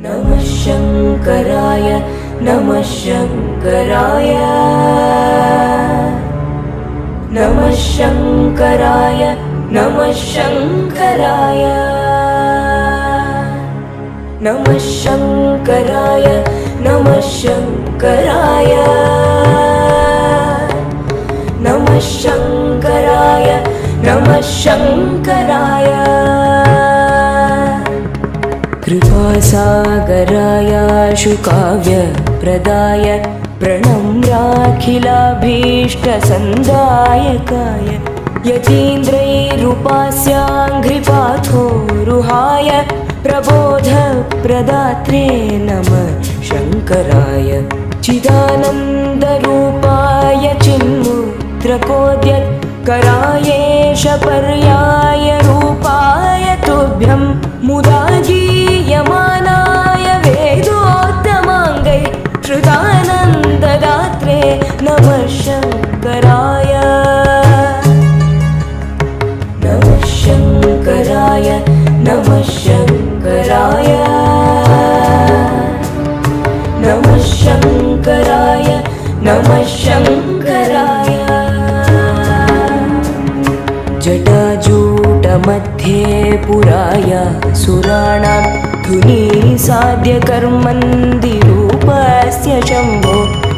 नमः शङ्कराय नमः शङ्कराय नमः शङ्कराय नमः शङ्कराय नमः शङ्कराय नमः शङ्कराय नमः शङ्कराय नमः शङ्कराय कृपासागराय शुकाव्यप्रदाय प्रणम्राखिलाभीष्टसन्दायकाय यतीन्द्रैरुपास्याङ्घ्रिपाथोरुहाय प्रबोधप्रदात्रे नमः शङ्कराय चिदानन्दरूपाय चिन्मुद्रकोद्यत्करायेश पर्याय रूपाय तुभ्यं मुदा गीयमानाय वेदोत्तमाङ्गै श्रुतानन्ददात्रे नमः शङ्कराय नमः शङ्कराय नमः शङ्कराय नमः शङ्कराय नमः शङ्कराय जटाजूटमध्ये पुराय सुराणां धुनीसाध्यकर्मन्दिरूपस्य शम्भो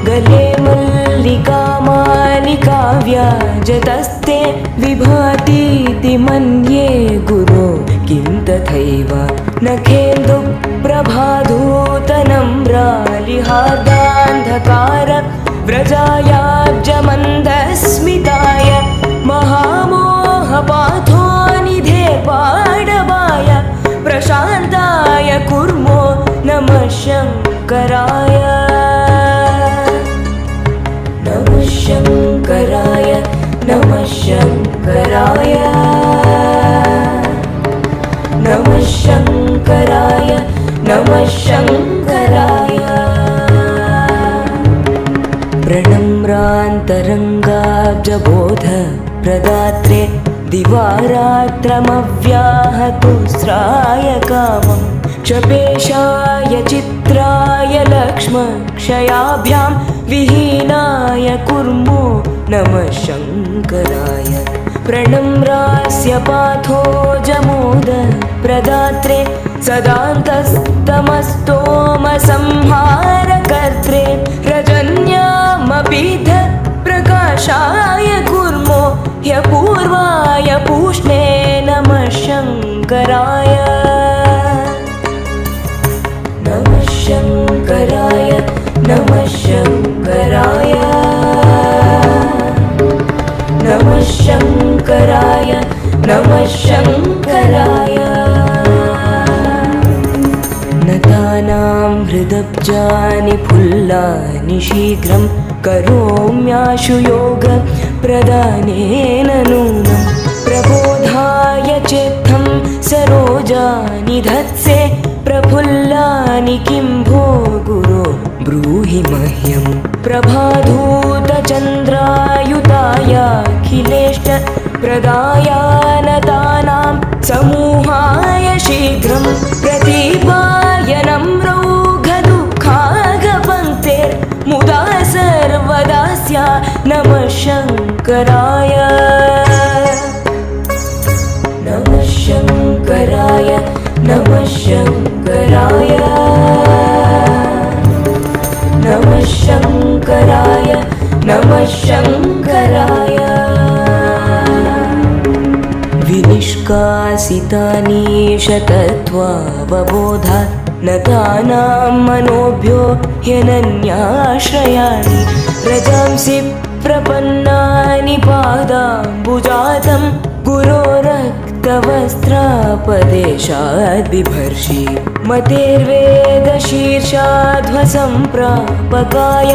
गले मल्लिकामालिकाव्याजतस्ते विभातीति मन्ये गुरो किं तथैव नखेन्दुप्रभाधूतनम्रालिहार्दान्धकार व्रजायाब्जमन्दस्मिताय महामोहपाथोनिधे पाडवाय प्रशान्ताय कुर्मो नमः शङ्कराय नमः शङ्कराय नमः शङ्कराय नमः शङ्कराय नमः शङ्कराय प्रणम्रान्तरङ्गाब्जबोधप्रदात्रे दिवारात्रमव्याहतुस्राय कामं क्षपेशाय चित्राय लक्ष्मक्षयाभ्यां विहीनाय कुर्मो नमः शङ्कराय प्रणम्रास्य पाथो जमोदप्रदात्रे सदान्तस्तमस्तोमसंहारकर्त्रे रजन्यामपीठ प्रकाशाय कुर्मो ह्यपूर्वाय पूष्णे नमः शङ्कराय नमः शङ्कराय नमः शङ्कराय नमः शङ्कराय नमः शङ्कराय नतानां हृदब्जानि फुल्लानि शीघ्रं करोम्याशु योगप्रदानेन नूनं प्रबोधाय चित्तं सरोजानि धत्से प्रफुल्लानि किं भो गुरो ब्रूहि मह्यं प्रभाधूतचन्द्रायुतायाखिलेष्टप्रदाय नतानां समूहाय शीघ्रं प्रदीपाय नम्रौघदुःखागपङ्क्तेर्मुदा सर्वदास्या नमः शङ्कराय नमः शङ्कराय नमः शङ्कराय नमः शङ्कराय नमः शङ्कराय विनिष्कासितानीशतत्त्वावबोधात् नतानां मनोभ्यो ह्यनन्याश्रयाणि रजांसि प्रपन्नानि पादाम्बुजातं गुरोरक्तवस्त्रापदेशाद् बिभर्षि मतेर्वेदशीर्षाध्वसम्प्रापकाय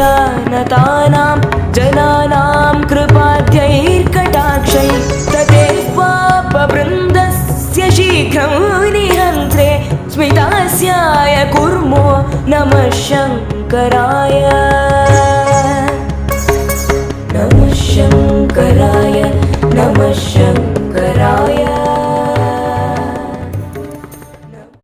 नतानां जनानां कृपाद्यैर्कटाक्षैः ततेष्पापवृन्दस्य शीघ्रं निहन्त्रे स्मितास्याय कुर्मो नमः शङ्कराय नमः शङ्कराय